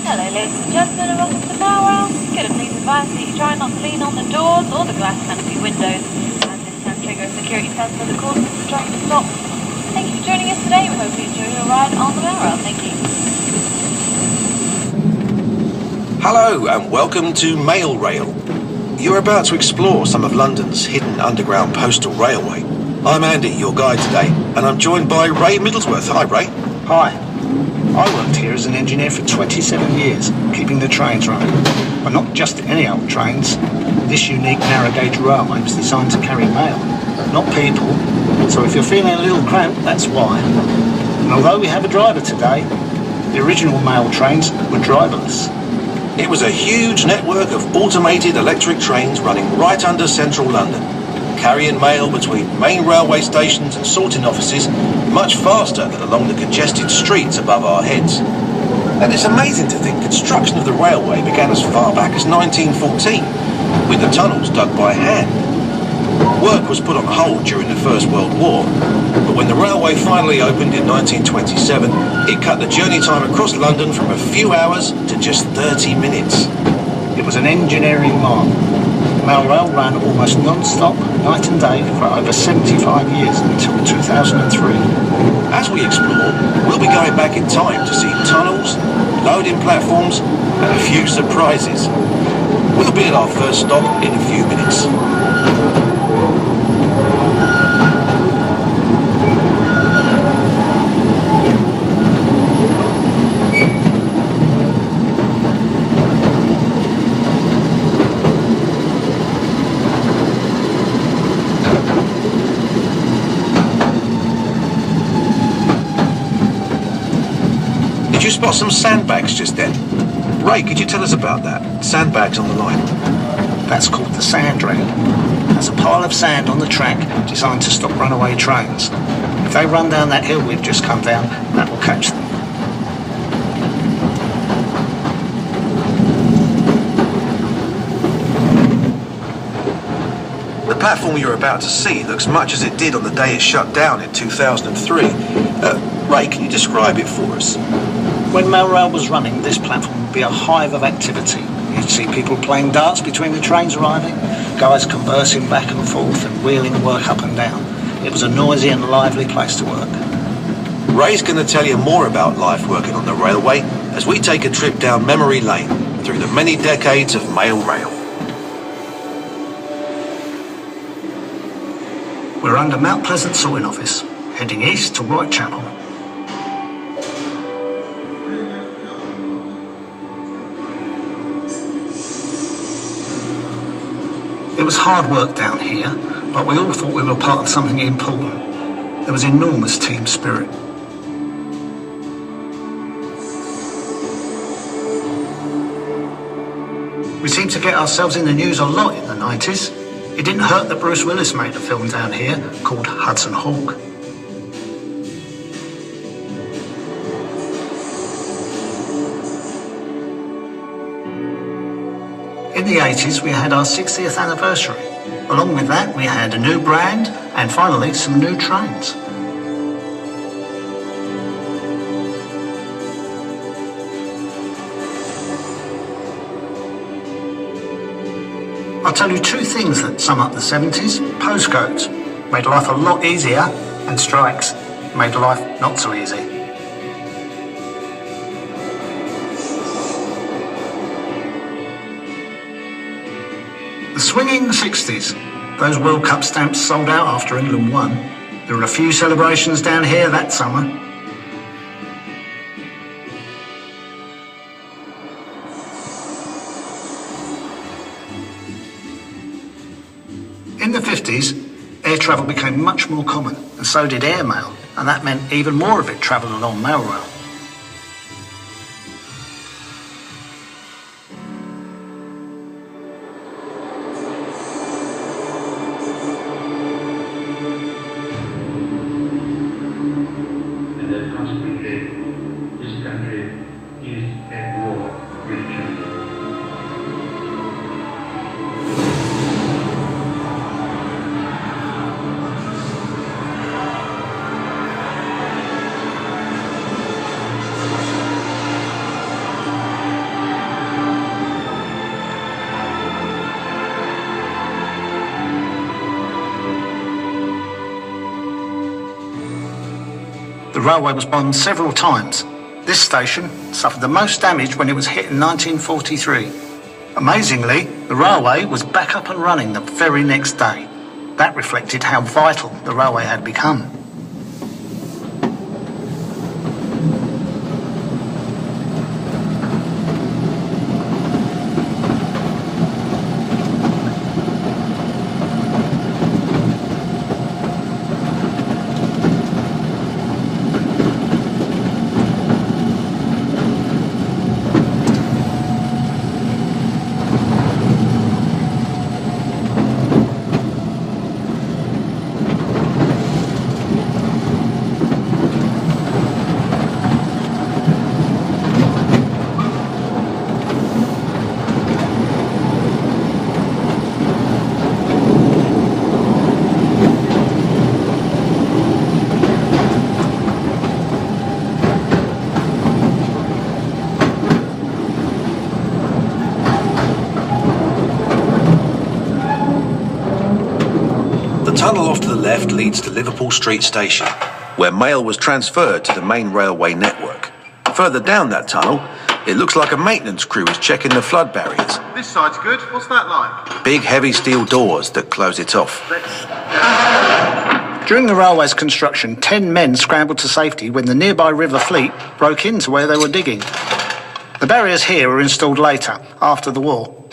Hello ladies and gentlemen and welcome to Mail. Could I please advise that you try not to lean on the doors or the glass canopy windows, as this can trigger a security sensor that causes the train to stop. Thank you for joining us today. We hope you enjoy your ride on the Mail. Thank you. Hello and welcome to Mail Rail. You're about to explore some of London's hidden underground postal railway. I'm Andy, your guide today, and I'm joined by Ray Middlesworth. Hi, Ray. Hi. I worked here as an engineer for 27 years, keeping the trains running. But not just any old trains. This unique narrow gauge railway was designed to carry mail, not people. So if you're feeling a little cramped, that's why. And although we have a driver today, the original mail trains were driverless. It was a huge network of automated electric trains running right under central London, carrying mail between main railway stations and sorting offices much faster than along the congested streets above our heads. And it's amazing to think construction of the railway began as far back as 1914, with the tunnels dug by hand. Work was put on hold during the First World War, but when the railway finally opened in 1927, it cut the journey time across London from a few hours to just 30 minutes. It was an engineering marvel. Mail Rail ran almost non-stop, night and day, for over 75 years until 2003. As we explore, we'll be going back in time to see tunnels, loading platforms, and a few surprises. We'll be at our first stop in a few minutes. Did you spot some sandbags just then? Ray, could you tell us about that? Sandbags on the line. That's called the sand rail. That's a pile of sand on the track designed to stop runaway trains. If they run down that hill we've just come down, that will catch them. The platform you're about to see looks much as it did on the day it shut down in 2003. Ray, can you describe it for us? When Mail Rail was running, this platform would be a hive of activity. You'd see people playing darts between the trains arriving, guys conversing back and forth and wheeling work up and down. It was a noisy and lively place to work. Ray's going to tell you more about life working on the railway as we take a trip down memory lane through the many decades of Mail Rail. We're under Mount Pleasant sorting office, heading east to Whitechapel. It was hard work down here, but we all thought we were part of something important. There was enormous team spirit. We seemed to get ourselves in the news a lot in the 90s. It didn't hurt that Bruce Willis made a film down here called Hudson Hawk. In the 80s, we had our 60th anniversary. Along with that, we had a new brand and finally some new trains. I'll tell you two things that sum up the 70s. Postcodes made life a lot easier, and strikes made life not so easy. The swinging 60s. Those World Cup stamps sold out after England won. There were a few celebrations down here that summer. In the 50s, air travel became much more common, and so did airmail, and that meant even more of it travelled along Mail Rail. And then consequently, this country is at war with China. railway was bombed several times. This station suffered the most damage when it was hit in 1943. Amazingly, the railway was back up and running the very next day. That reflected how vital the railway had become. The tunnel off to the left leads to Liverpool Street Station, where mail was transferred to the main railway network. Further down that tunnel, it looks like a maintenance crew is checking the flood barriers. This side's good. What's that like? Big heavy steel doors that close it off. During the railway's construction, 10 men scrambled to safety when the nearby River Fleet broke into where they were digging. The barriers here were installed later, after the war,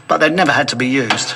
but they'd never had to be used.